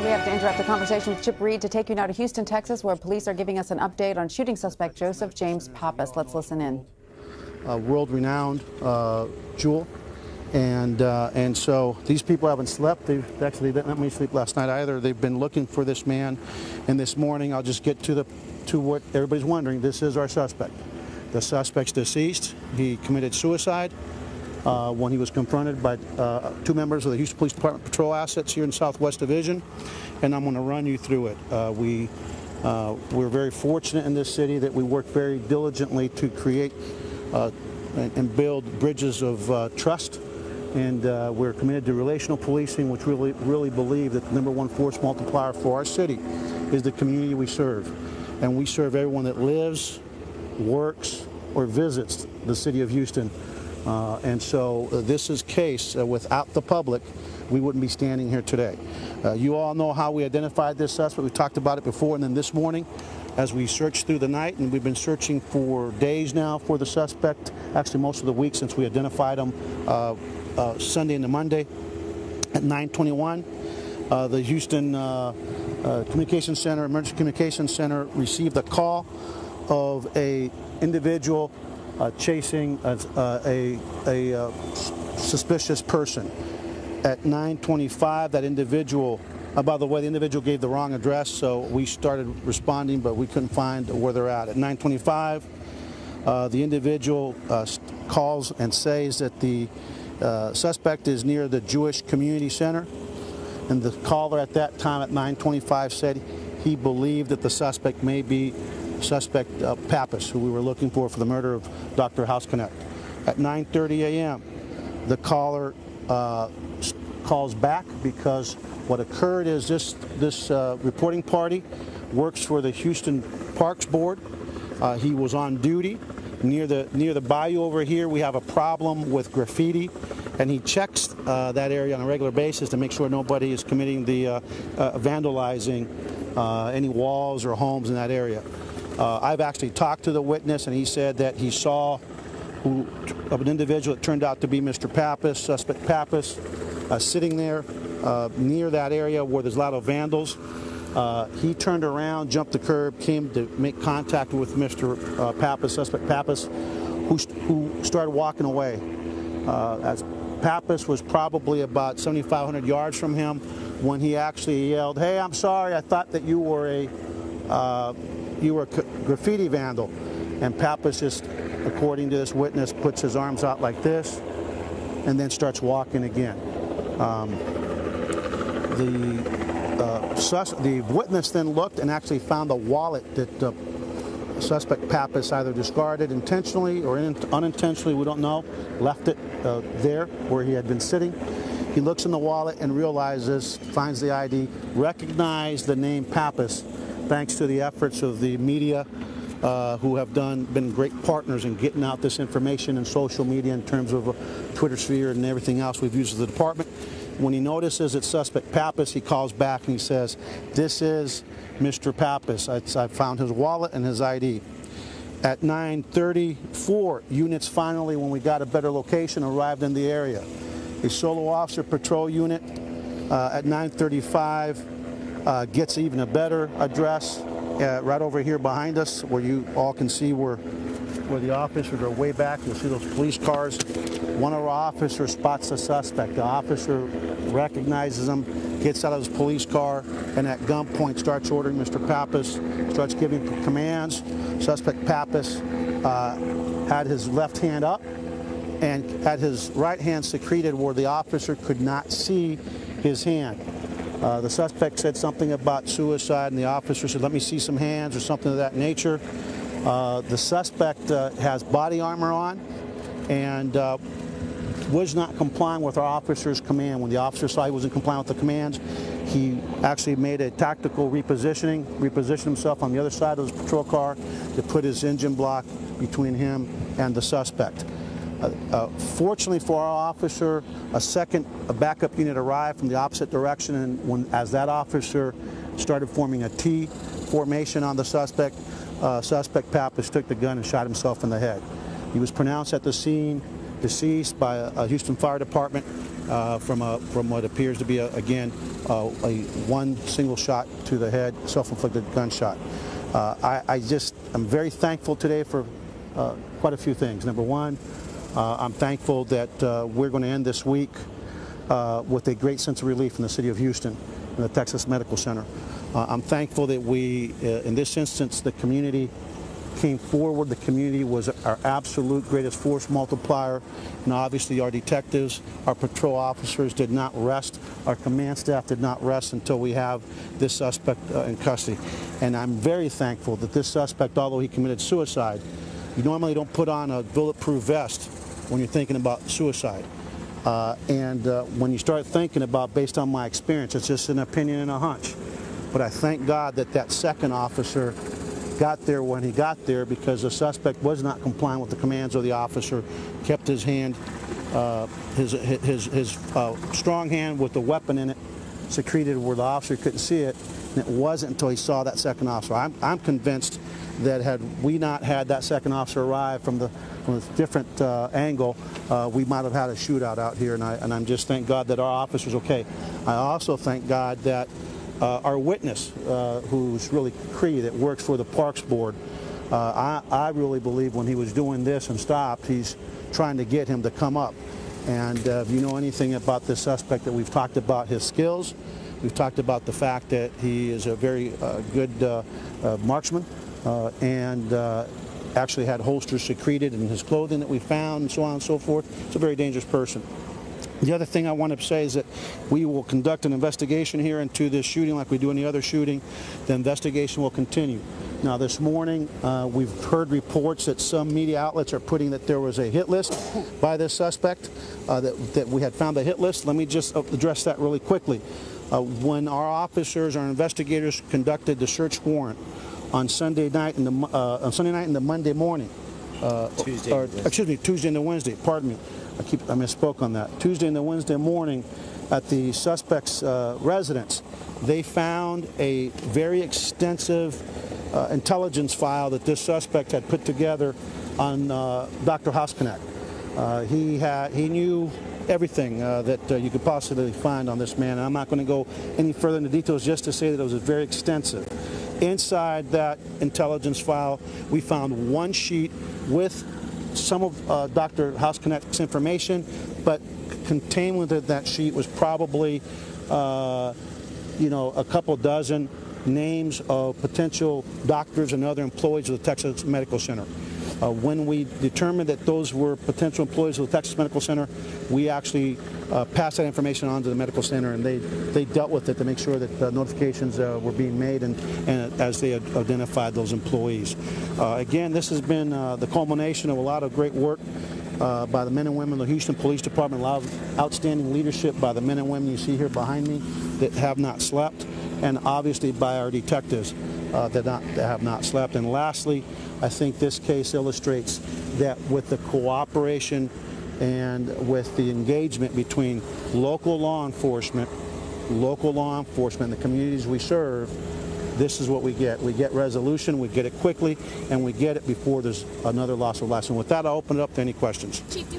We have to interrupt the conversation with Chip Reed to take you now to Houston, Texas, where police are giving us an update on shooting suspect Joseph James Pappas. Let's listen in. World-renowned jewel, and so these people haven't slept. They didn't let me sleep last night either. They've been looking for this man, and this morning I'll just get to what everybody's wondering. This is our suspect. The suspect's deceased. He committed suicide when he was confronted by two members of the Houston Police Department patrol assets here in Southwest Division, and I'm going to run you through it. We're very fortunate in this city that we work very diligently to create and build bridges of trust, and we're committed to relational policing, which really believe that the #1 force multiplier for our city is the community we serve, and we serve everyone that lives, works, or visits the city of Houston. And so this is case without the public, we wouldn't be standing here today. You all know how we identified this suspect. We talked about it before, and then this morning, as we searched through the night, and we've been searching for days now for the suspect, actually most of the week since we identified him Sunday into Monday at 9:21. The Houston Communications Center, Emergency Communications Center, received a call of a individual chasing a suspicious person. At 9:25, that individual, by the way, the individual gave the wrong address, so we started responding, but we couldn't find where they're at. At 9:25, the individual calls and says that the suspect is near the Jewish Community Center, and the caller at that time at 9:25 said he believed that the suspect may be suspect Pappas, who we were looking for the murder of Dr. Hausknecht. At 9:30 a.m., the caller calls back because what occurred is this reporting party works for the Houston Parks Board. He was on duty near the bayou over here. We have a problem with graffiti, and he checks that area on a regular basis to make sure nobody is committing the vandalizing any walls or homes in that area. I've actually talked to the witness, and he said that he saw an individual that turned out to be Mr. Pappas, suspect Pappas, sitting there near that area where there's a lot of vandals. He turned around, jumped the curb, came to make contact with Mr. Pappas, suspect Pappas, who started walking away. As Pappas was probably about 7,500 yards from him when he actually yelled, "Hey, I'm sorry, I thought that you were a graffiti vandal." And Pappas just, according to this witness, puts his arms out like this and then starts walking again. The witness then looked and actually found the wallet that suspect Pappas either discarded intentionally or unintentionally, we don't know, left it there where he had been sitting. He looks in the wallet and realizes, finds the ID, recognized the name Pappas, thanks to the efforts of the media who have been great partners in getting out this information in social media in terms of Twitter sphere and everything else we've used as a department. When he notices it's suspect Pappas, he calls back and he says, "This is Mr. Pappas. I found his wallet and his ID." At 9:34, units finally, when we got a better location, arrived in the area. A solo officer patrol unit at 9:35 gets even a better address right over here behind us, where you all can see where the officers are way back. You'll see those police cars. One of our officers spots the suspect. The officer recognizes him, gets out of his police car, and at gunpoint starts ordering Mr. Pappas, starts giving commands. Suspect Pappas had his left hand up and had his right hand secreted where the officer could not see his hand. The suspect said something about suicide, and the officer said, "Let me see some hands," or something of that nature. The suspect has body armor on and was not complying with our officer's command. When the officer saw he wasn't complying with the commands, he actually made a tactical repositioned himself on the other side of his patrol car to put his engine block between him and the suspect. Fortunately for our officer, a backup unit arrived from the opposite direction, and as that officer started forming a T formation on the suspect, suspect Pappas took the gun and shot himself in the head. He was pronounced at the scene deceased by a Houston Fire Department from what appears to be, again, a one single shot to the head, self-inflicted gunshot. I'm very thankful today for quite a few things. Number one, I'm thankful that we're going to end this week with a great sense of relief in the city of Houston and the Texas Medical Center. I'm thankful that we, in this instance, the community came forward. The community was our absolute greatest force multiplier, and obviously our detectives, our patrol officers did not rest. Our command staff did not rest until we have this suspect in custody. And I'm very thankful that this suspect, although he committed suicide, you normally don't put on a bulletproof vest when you're thinking about suicide. When you start thinking about, based on my experience, it's just an opinion and a hunch. But I thank God that that second officer got there when he got there, because the suspect was not compliant with the commands of the officer, kept his hand, his strong hand with the weapon in it, secreted where the officer couldn't see it, and it wasn't until he saw that second officer. I'm convinced that had we not had that second officer arrive from a different angle, we might have had a shootout out here, and I'm just thank God that our officer's okay. I also thank God that our witness, who's really Cree, that works for the Parks Board, I really believe when he was doing this and stopped, he's trying to get him to come up. And if you know anything about this suspect, that we've talked about his skills, we've talked about the fact that he is a very good marksman, and actually had holsters secreted in his clothing that we found, and so on and so forth. It's a very dangerous person. The other thing I want to say is that we will conduct an investigation here into this shooting like we do any other shooting. The investigation will continue. Now, this morning, we've heard reports that some media outlets are putting that there was a hit list by this suspect, that we had found the hit list. Let me just address that really quickly. When our officers, our investigators, conducted the search warrant on Sunday night and the Monday morning, Tuesday and the Wednesday, pardon me. I misspoke on that. Tuesday and the Wednesday morning at the suspect's residence, they found a very extensive intelligence file that this suspect had put together on Dr. Hausknecht. He knew everything that you could possibly find on this man, and I'm not going to go any further into details, just to say that it was very extensive. Inside that intelligence file, we found one sheet with some of Dr. Hausknecht's information, but contained within that sheet was probably, a couple dozen names of potential doctors and other employees of the Texas Medical Center. When we determined that those were potential employees of the Texas Medical Center, we actually passed that information on to the medical center, and they dealt with it to make sure that notifications were being made and as they identified those employees. Again, this has been the culmination of a lot of great work by the men and women of the Houston Police Department, a lot of outstanding leadership by the men and women you see here behind me that have not slept, and obviously by our detectives that have not slept. And lastly, I think this case illustrates that with the cooperation and with the engagement between local law enforcement, and the communities we serve, this is what we get. We get resolution, we get it quickly, and we get it before there's another loss of life. And with that, I'll open it up to any questions.